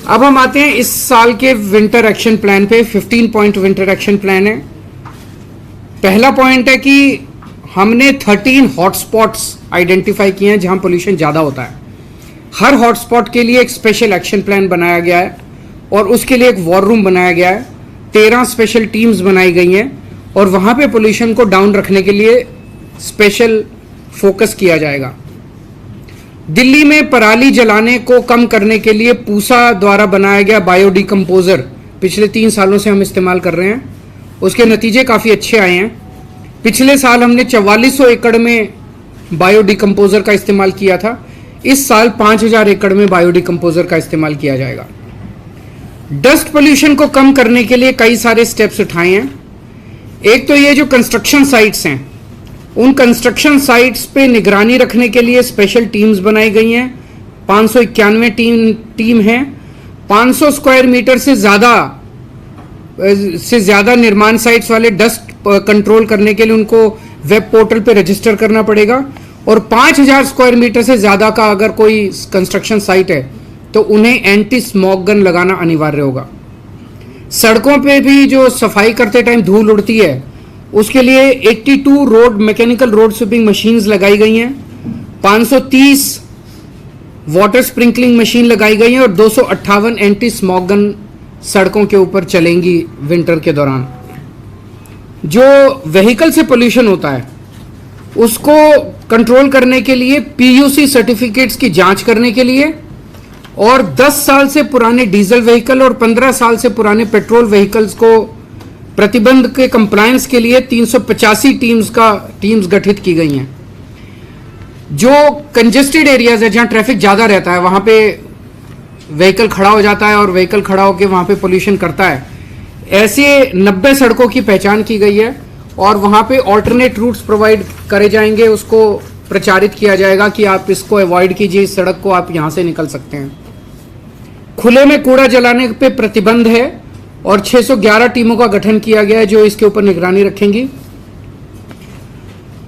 अब हम आते हैं इस साल के विंटर एक्शन प्लान पे। 15 पॉइंट विंटर एक्शन प्लान है। पहला पॉइंट है कि हमने 13 हॉटस्पॉट्स आइडेंटिफाई किए हैं जहां पोल्यूशन ज़्यादा होता है। हर हॉटस्पॉट के लिए एक स्पेशल एक्शन प्लान बनाया गया है और उसके लिए एक वॉर रूम बनाया गया है। 13 स्पेशल टीम्स बनाई गई हैं और वहां पे पोल्यूशन को डाउन रखने के लिए स्पेशल फोकस किया जाएगा। दिल्ली में पराली जलाने को कम करने के लिए पूसा द्वारा बनाया गया बायोडिकम्पोजर पिछले 3 सालों से हम इस्तेमाल कर रहे हैं। उसके नतीजे काफ़ी अच्छे आए हैं। पिछले साल हमने 4400 एकड़ में बायोडिकम्पोजर का इस्तेमाल किया था। इस साल 5000 एकड़ में बायोडिकम्पोजर का इस्तेमाल किया जाएगा। डस्ट पोल्यूशन को कम करने के लिए कई सारे स्टेप्स उठाए हैं। एक तो ये जो कंस्ट्रक्शन साइट्स हैं, उन कंस्ट्रक्शन साइट्स पे निगरानी रखने के लिए स्पेशल टीम्स बनाई गई हैं। 591 टीम हैं। 500 स्क्वायर मीटर से ज़्यादा निर्माण साइट्स वाले डस्ट कंट्रोल करने के लिए उनको वेब पोर्टल पे रजिस्टर करना पड़ेगा और 5000 स्क्वायर मीटर से ज़्यादा का अगर कोई कंस्ट्रक्शन साइट है तो उन्हें एंटी स्मॉग गन लगाना अनिवार्य होगा। सड़कों पे भी जो सफाई करते टाइम धूल उड़ती है उसके लिए 82 मैकेनिकल रोड स्वीपिंग मशीन्स लगाई गई हैं। 530 वाटर स्प्रिंकलिंग मशीन लगाई गई हैं और 258 एंटी स्मॉग गन सड़कों के ऊपर चलेंगी विंटर के दौरान। जो व्हीकल से पोल्यूशन होता है उसको कंट्रोल करने के लिए पीयूसी सर्टिफिकेट्स की जांच करने के लिए और 10 साल से पुराने डीजल व्हीकल और 15 साल से पुराने पेट्रोल व्हीकल्स को प्रतिबंध के कंप्लायंस के लिए 385 टीम्स गठित की गई हैं। जो कंजेस्टेड एरियाज है जहां ट्रैफिक ज़्यादा रहता है वहां पे व्हीकल खड़ा हो जाता है और व्हीकल खड़ा होकर वहां पे पोल्यूशन करता है, ऐसे 90 सड़कों की पहचान की गई है और वहां पे ऑल्टरनेट रूट्स प्रोवाइड करे जाएंगे। उसको प्रचारित किया जाएगा कि आप इसको अवॉइड कीजिए, इस सड़क को आप यहां से निकल सकते हैं। खुले में कूड़ा जलाने पे प्रतिबंध है और 611 टीमों का गठन किया गया है जो इसके ऊपर निगरानी रखेंगी।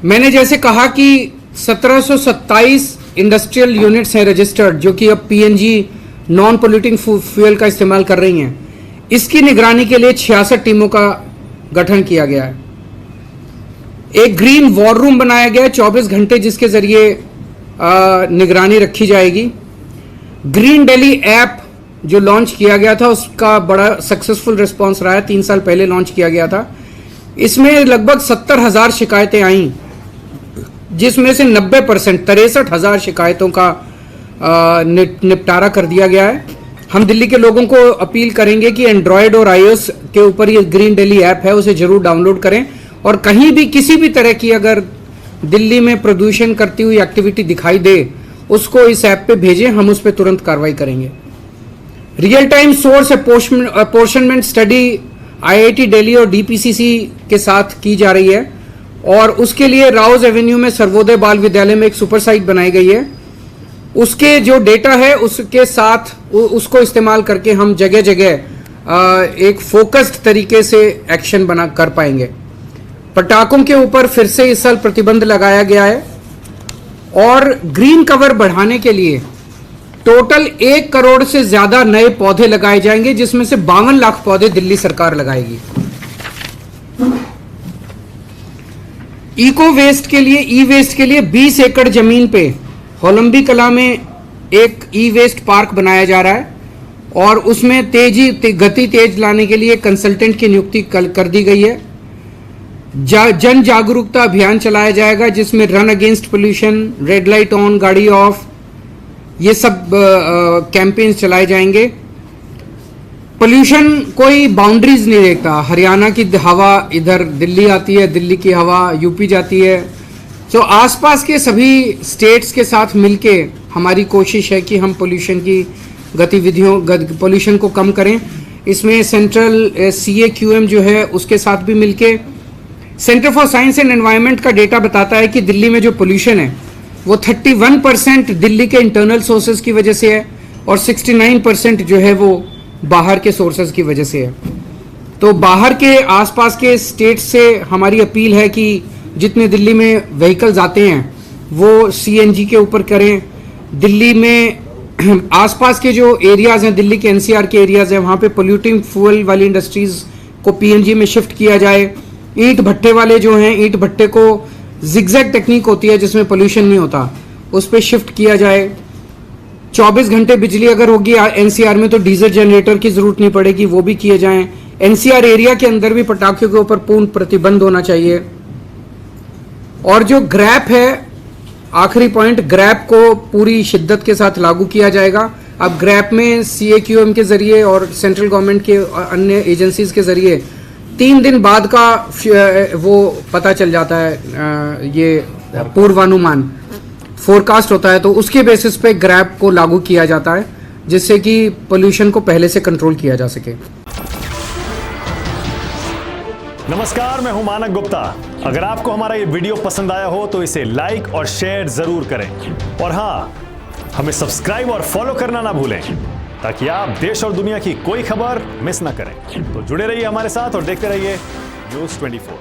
मैंने जैसे कहा कि 1727 इंडस्ट्रियल यूनिट्स हैं रजिस्टर्ड जो कि अब पीएनजी नॉन पोल्यूटिंग फ्यूल का इस्तेमाल कर रही हैं। इसकी निगरानी के लिए 66 टीमों का गठन किया गया है। एक ग्रीन वॉर रूम बनाया गया है 24 घंटे जिसके जरिए निगरानी रखी जाएगी। ग्रीन दिल्ली ऐप जो लॉन्च किया गया था उसका बड़ा सक्सेसफुल रिस्पांस रहा है। 3 साल पहले लॉन्च किया गया था। इसमें लगभग 70,000 शिकायतें आईं जिसमें से 90% 63,000 शिकायतों का निपटारा कर दिया गया है। हम दिल्ली के लोगों को अपील करेंगे कि एंड्रॉयड और iOS के ऊपर ये ग्रीन दिल्ली ऐप है उसे जरूर डाउनलोड करें और कहीं भी किसी भी तरह की अगर दिल्ली में प्रदूषण करती हुई एक्टिविटी दिखाई दे उसको इस ऐप पे भेजें, हम उस पर तुरंत कार्रवाई करेंगे। Real time source apportionment study IIT Delhi और डीपीसीसी के साथ की जा रही है और उसके लिए राउज एवेन्यू में सर्वोदय बाल विद्यालय में एक सुपर साइट बनाई गई है। उसके जो डेटा है उसके साथ उसको इस्तेमाल करके हम जगह जगह एक फोकस्ड तरीके से एक्शन बना कर पाएंगे। पटाखों के ऊपर फिर से इस साल प्रतिबंध लगाया गया है और ग्रीन कवर बढ़ाने के लिए टोटल 1 करोड़ से ज्यादा नए पौधे लगाए जाएंगे जिसमें से 52 लाख पौधे दिल्ली सरकार लगाएगी। इको वेस्ट के लिए ई वेस्ट के लिए 20 एकड़ जमीन पे होलंबी कला में एक ई वेस्ट पार्क बनाया जा रहा है और उसमें गति तेज लाने के लिए कंसल्टेंट की नियुक्ति कर दी गई है। जन जागरूकता अभियान चलाया जाएगा जिसमें run against pollution, red light on, गाड़ी ऑफ, ये सब कैंपेन्स चलाए जाएंगे। पोल्यूशन कोई बाउंड्रीज नहीं देखता। हरियाणा की हवा इधर दिल्ली आती है, दिल्ली की हवा यूपी जाती है। तो आसपास के सभी स्टेट्स के साथ मिलके हमारी कोशिश है कि हम पोल्यूशन की पोल्यूशन को कम करें। इसमें सेंट्रल CAQM जो है उसके साथ भी मिलके centre for science and environment का डेटा बताता है कि दिल्ली में जो पोल्यूशन है वो 31% दिल्ली के इंटरनल सोर्सेज की वजह से है और 69% जो है वो बाहर के सोर्सेज की वजह से है। तो बाहर के आसपास के स्टेट्स से हमारी अपील है कि जितने दिल्ली में व्हीकल्स आते हैं वो CNG के ऊपर करें। दिल्ली में आसपास के जो एरियाज हैं, दिल्ली के एनसीआर के एरियाज हैं, वहाँ पे पोल्यूटिंग फ्यूल वाली इंडस्ट्रीज को पीएनजी में शिफ्ट किया जाए। ईंट भट्टे वाले जो हैं, ईंट भट्टे को जिगजैग टेक्निक होती है जिसमें पोल्यूशन नहीं होता, उस पर शिफ्ट किया जाए। 24 घंटे बिजली अगर होगी एनसीआर में तो डीजल जनरेटर की जरूरत नहीं पड़ेगी, वो भी किए जाएं। एनसीआर एरिया के अंदर भी पटाखों के ऊपर पूर्ण प्रतिबंध होना चाहिए। और जो ग्रैप है, आखिरी पॉइंट, ग्रैप को पूरी शिद्दत के साथ लागू किया जाएगा। अब ग्रैप में CAQM के जरिए और सेंट्रल गवर्नमेंट के अन्य एजेंसीज के जरिए 3 दिन बाद का वो पता चल जाता है, ये पूर्वानुमान फोरकास्ट होता है, तो उसके बेसिस पे ग्रैप को लागू किया जाता है जिससे कि पोल्यूशन को पहले से कंट्रोल किया जा सके। नमस्कार, मैं हूं मानक गुप्ता। अगर आपको हमारा ये वीडियो पसंद आया हो तो इसे लाइक और शेयर जरूर करें, और हाँ, हमें सब्सक्राइब और फॉलो करना ना भूलें ताकि आप देश और दुनिया की कोई खबर मिस ना करें। तो जुड़े रहिए हमारे साथ और देखते रहिए News 24।